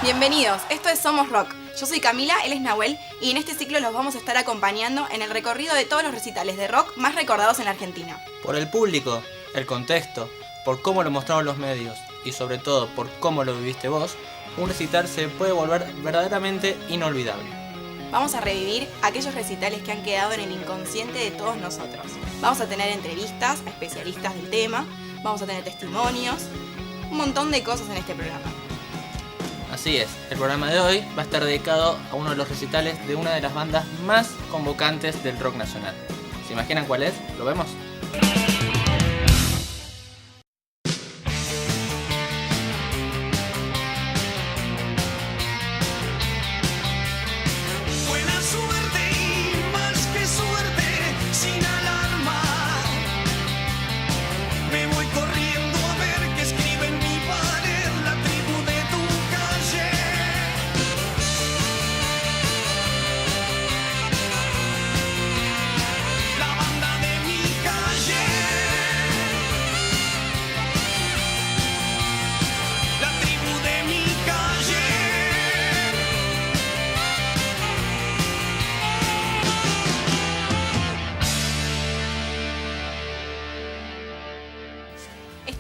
Bienvenidos, esto es Somos Rock. Yo soy Camila, él es Nahuel y en este ciclo los vamos a estar acompañando en el recorrido de todos los recitales de rock más recordados en la Argentina. Por el público, el contexto, por cómo lo mostraron los medios y sobre todo por cómo lo viviste vos, un recital se puede volver verdaderamente inolvidable. Vamos a revivir aquellos recitales que han quedado en el inconsciente de todos nosotros. Vamos a tener entrevistas a especialistas del tema, vamos a tener testimonios, un montón de cosas en este programa. Así es, el programa de hoy va a estar dedicado a uno de los recitales de una de las bandas más convocantes del rock nacional. ¿Se imaginan cuál es? ¿Lo vemos?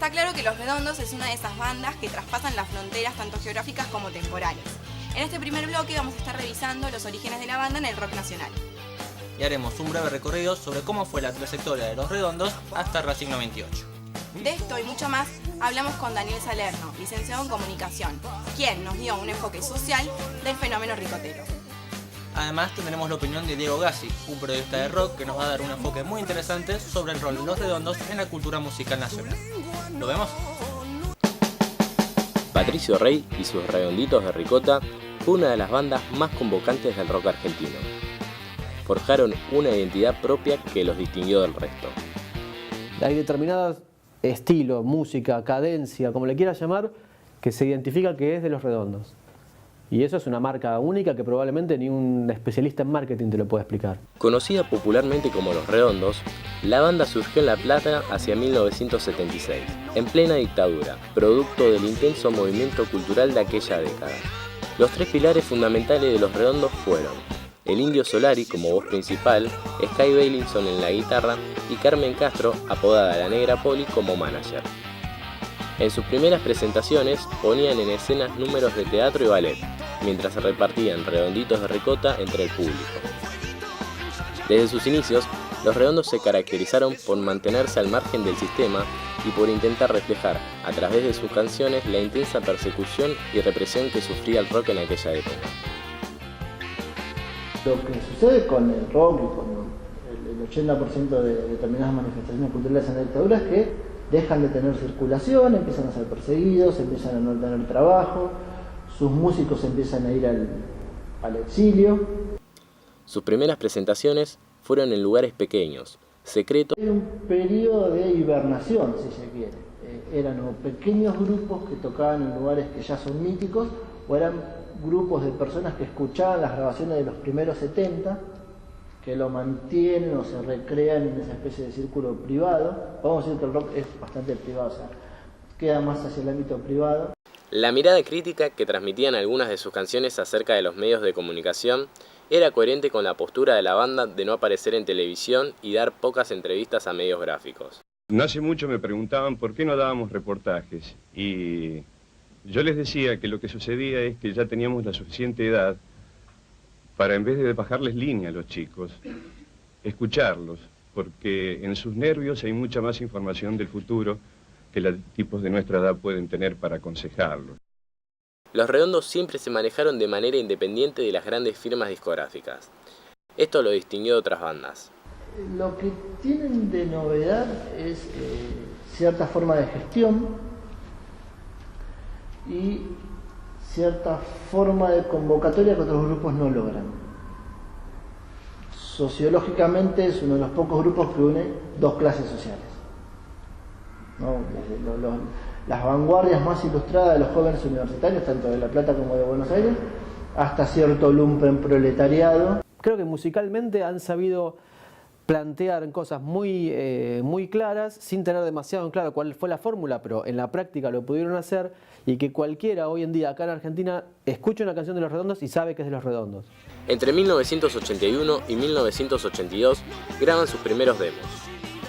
Está claro que Los Redondos es una de esas bandas que traspasan las fronteras tanto geográficas como temporales. En este primer bloque vamos a estar revisando los orígenes de la banda en el rock nacional. Y haremos un breve recorrido sobre cómo fue la trayectoria de Los Redondos hasta Racing 98. De esto y mucho más hablamos con Daniel Salerno, licenciado en Comunicación, quien nos dio un enfoque social del fenómeno ricotero. Además tendremos la opinión de Diego Gassi, un periodista de rock que nos va a dar un enfoque muy interesante sobre el rol de Los Redondos en la cultura musical nacional. ¿Lo vemos? Patricio Rey y sus Redonditos de Ricota fue una de las bandas más convocantes del rock argentino. Forjaron una identidad propia que los distinguió del resto. Hay determinadas estilo, música, cadencia, como le quieras llamar, que se identifica que es de Los Redondos. Y eso es una marca única que probablemente ni un especialista en marketing te lo puede explicar. Conocida popularmente como Los Redondos, la banda surgió en La Plata hacia 1976, en plena dictadura, producto del intenso movimiento cultural de aquella década. Los tres pilares fundamentales de Los Redondos fueron el Indio Solari como voz principal, Sky Bailinson en la guitarra y Carmen Castro, apodada La Negra Poli, como manager. En sus primeras presentaciones ponían en escenas números de teatro y ballet, mientras se repartían redonditos de ricota entre el público. Desde sus inicios, Los Redondos se caracterizaron por mantenerse al margen del sistema y por intentar reflejar, a través de sus canciones, la intensa persecución y represión que sufría el rock en aquella época. Lo que sucede con el rock y con el 80% de determinadas manifestaciones culturales en la dictadura es que dejan de tener circulación, empiezan a ser perseguidos, empiezan a no tener trabajo, sus músicos empiezan a ir al exilio. Sus primeras presentaciones fueron en lugares pequeños, secretos. Era un periodo de hibernación, si se quiere. Eran pequeños grupos que tocaban en lugares que ya son míticos, o eran grupos de personas que escuchaban las grabaciones de los primeros 70, que lo mantienen o se recrean en esa especie de círculo privado. Vamos a decir que el rock es bastante privado, o sea, queda más hacia el ámbito privado. La mirada crítica que transmitían algunas de sus canciones acerca de los medios de comunicación era coherente con la postura de la banda de no aparecer en televisión y dar pocas entrevistas a medios gráficos. No hace mucho me preguntaban por qué no dábamos reportajes y yo les decía que lo que sucedía es que ya teníamos la suficiente edad para, en vez de bajarles línea a los chicos, escucharlos, porque en sus nervios hay mucha más información del futuro que los tipos de nuestra edad pueden tener para aconsejarlos. Los Redondos siempre se manejaron de manera independiente de las grandes firmas discográficas. Esto lo distinguió de otras bandas. Lo que tienen de novedad es cierta forma de gestión y cierta forma de convocatoria que otros grupos no logran. Sociológicamente es uno de los pocos grupos que une dos clases sociales, ¿no? Las vanguardias más ilustradas de los jóvenes universitarios, tanto de La Plata como de Buenos Aires, hasta cierto lumpen proletariado. Creo que musicalmente han sabido plantear cosas muy claras, sin tener demasiado en claro cuál fue la fórmula, pero en la práctica lo pudieron hacer, y que cualquiera hoy en día acá en Argentina escucha una canción de Los Redondos y sabe que es de Los Redondos. Entre 1981 y 1982 graban sus primeros demos,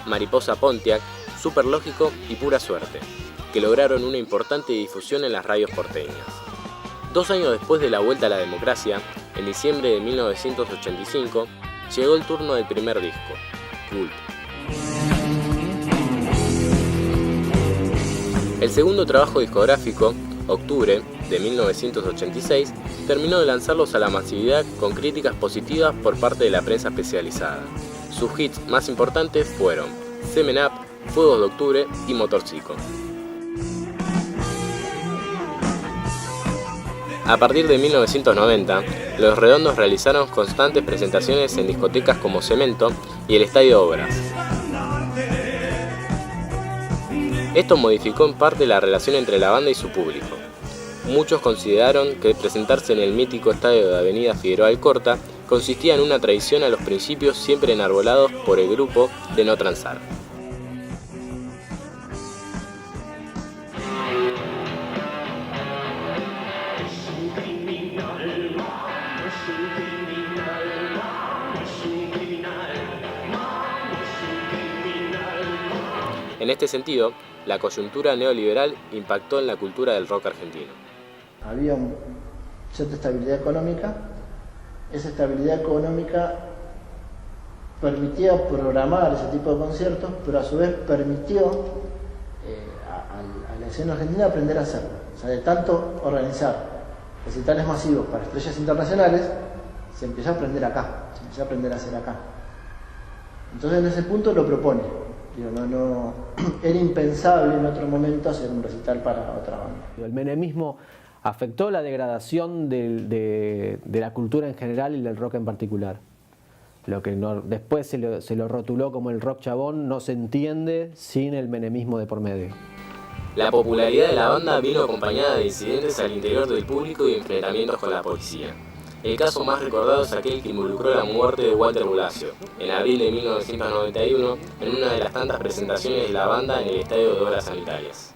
Mariposa Pontiac, Superlógico y Pura Suerte, que lograron una importante difusión en las radios porteñas. 2 años después de la vuelta a la democracia, en diciembre de 1985, llegó el turno del primer disco, Cult. El segundo trabajo discográfico, Octubre, de 1986, terminó de lanzarlos a la masividad con críticas positivas por parte de la prensa especializada. Sus hits más importantes fueron Semen Up, Fuegos de Octubre y Motorcico. A partir de 1990, Los Redondos realizaron constantes presentaciones en discotecas como Cemento y el Estadio Obras. Esto modificó en parte la relación entre la banda y su público. Muchos consideraron que presentarse en el mítico estadio de Avenida Figueroa Alcorta consistía en una traición a los principios siempre enarbolados por el grupo de no transar. En este sentido, la coyuntura neoliberal impactó en la cultura del rock argentino. Había cierta estabilidad económica. Esa estabilidad económica permitía programar ese tipo de conciertos, pero a su vez permitió a la escena argentina aprender a hacerlo. O sea, de tanto organizar recitales masivos para estrellas internacionales, se empezó a aprender acá, se empezó a aprender a hacer acá. Entonces en ese punto lo propone. Digo, no, era impensable en otro momento hacer un recital para otra banda. El menemismo afectó la degradación de la cultura en general y del rock en particular. Lo que después se lo rotuló como el rock chabón no se entiende sin el menemismo de por medio. La popularidad de la banda vino acompañada de incidentes al interior del público y enfrentamientos con la policía. El caso más recordado es aquel que involucró la muerte de Walter Bulacio, en abril de 1991, en una de las tantas presentaciones de la banda en el Estadio de Obras Sanitarias.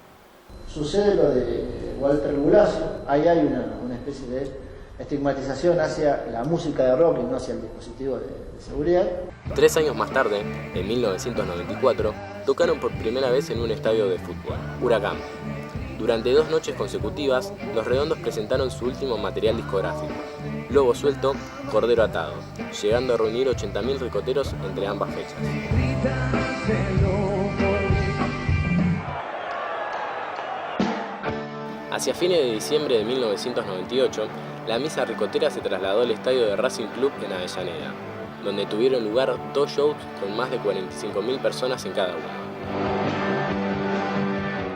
Sucede lo de Walter Bulacio, ahí hay una especie de estigmatización hacia la música de rock y no hacia el dispositivo de seguridad. 3 años más tarde, en 1994, tocaron por primera vez en un estadio de fútbol, Huracán. Durante 2 noches consecutivas, Los Redondos presentaron su último material discográfico, Lobo Suelto, Cordero Atado, llegando a reunir 80.000 ricoteros entre ambas fechas. Hacia fines de diciembre de 1998, la misa ricotera se trasladó al estadio de Racing Club en Avellaneda, donde tuvieron lugar 2 shows con más de 45.000 personas en cada uno.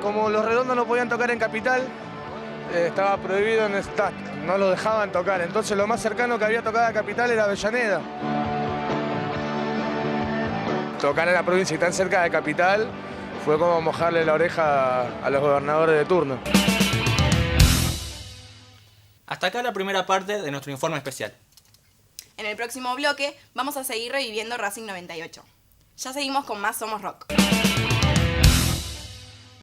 Como Los Redondos no podían tocar en Capital, estaba prohibido en Stack, no lo dejaban tocar. Entonces lo más cercano que había tocado a Capital era Avellaneda. Tocar en la provincia y tan cerca de Capital fue como mojarle la oreja a los gobernadores de turno. Hasta acá la primera parte de nuestro informe especial. En el próximo bloque vamos a seguir reviviendo Racing 98. Ya seguimos con más Somos Rock.